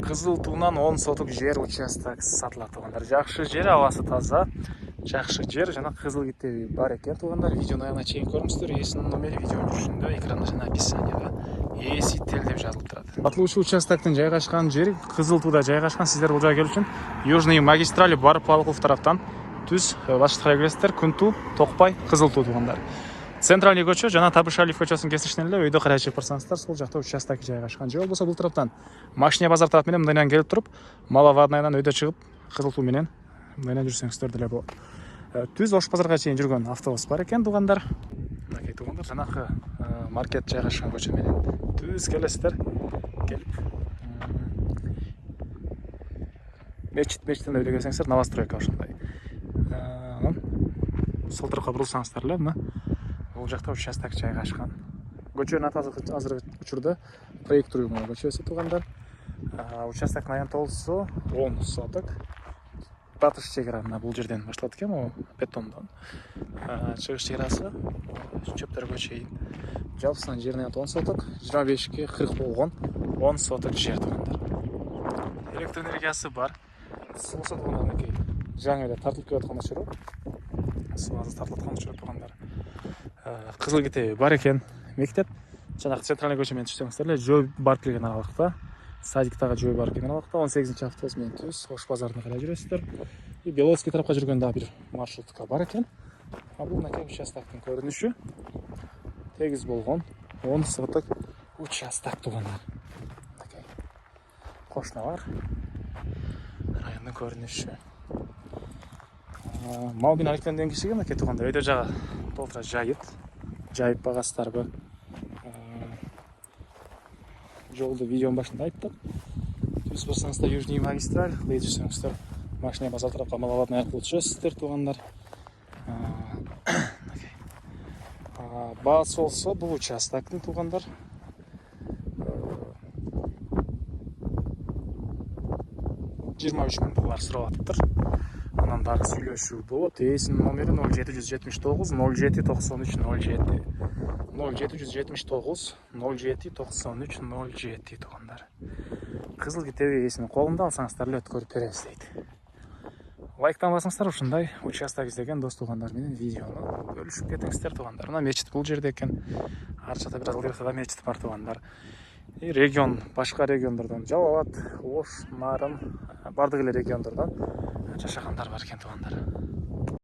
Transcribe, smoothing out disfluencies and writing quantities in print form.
Кызыл Туунан 10 сотук жер участогы сатылат туугандар. Жакшы жер, абасы таза, жакшы жер жана кызыл китеби бар экен туугандар. Видеону аягына чейин көрүңүздөр. Эсинин номери видеонун жүрүшүндө, экранда жана описанияда Эсител деп жазылып турат. Сатылуучу участоктун жайгашкан жери Кызыл Тууда жайгашкан. Сиздер бул жайга келүү үчүн Южный магистрали барып Павлов тараптан түз башкы келесиздер. Күнту, Токпай, Кызыл Туу туугандар. Центральный көчө жана Табышалиев көчөсүнүн кесишинен эле өйдө карай чыгып барсаңыздар, сол жакта участок жайгашкан. Же болбосо бул тараптан Машине базар тарап менен мындайдан келип туруп, Маловаднайдан өйдө чыгып, Кызыл Туу менен мындайдан жүрсөңүздөр деле болот. Түз Ош базарга чейин жүргөн автобус бар экен туугандар. Мынакей туугандар, жанакы маркет жайгашкан көчө менен түз келесиздер. Келип мечиттен өйдө келсеңиздер, новостройка ошондой. Сол тарапка бурулсаңыздар эле, мына бул жакта участок жайгашкан. Көчөнүн атасы азыр учурда проектируемый көчөсү туугандар. Участоктун аян толусу 10 соток. Батыш чек ара бул жерден башталат экен, о бетондон. Чыгыш чек-арасы чөптөргө чейин. Жалпысынан жеринин аяны 10 соток, 25ке 40 болгон 10 соток жер туугандар. Электр энергиясы бар. Суу сатылган экен. Жаңы эле тартылып келип аткан учуру. Суу азыр тартылып аткан учуру туугандар. Кызыл китеби бар экен. Мектеп жанагы центральный көчө менен түшсөңүздөр эле жөө барып келген аралыкта, садиктагы жөө барып келген аралыкта 18-чи автобус менен түз Ош базарына карай жүрөсүздөр. И Беловский тарапка жүргөн дагы бир маршрутка бар экен. Бул мынакей участоктун көрүнүшү. Тегиз болгон 10 соток участок туугандар. Мынакей кошуналар. Райондун көрүнүшү. Мал биналиктен кишиге мынакей туугандар өйдө жагы толтура жайып багасыздарбы? Жолду видеонун башында айттык. Түз барсаңыздар Южный магистраль, кылый жүрсөңүздөр Машине базар тарапка Маловаднай аркылуу түшөсүздөр туугандар. Баасы болсо бул участоктун туугандар 23 000 доллар сурап атыптыр. Анан дагы сүйлөшүү болот. Эсинин номери 0779 07 93 07 0779 07 93 07 туугандар. Кызыл китеби эсинин колунда, алсаңыздар эле өткөрүп беребиз дейт. Лайктан басыңыздар, ушундай участок издеген дос туугандар менен видеону бөлүшүп кетиңиздер туугандар. Мына мечит бул жерде экен. Ар жакта бир алгырда мечит бар туугандар. И регион, башка региондордон, Жалал абад, Ош, Нарын, бардык эле региондордон жашагандар бар экен туугандар.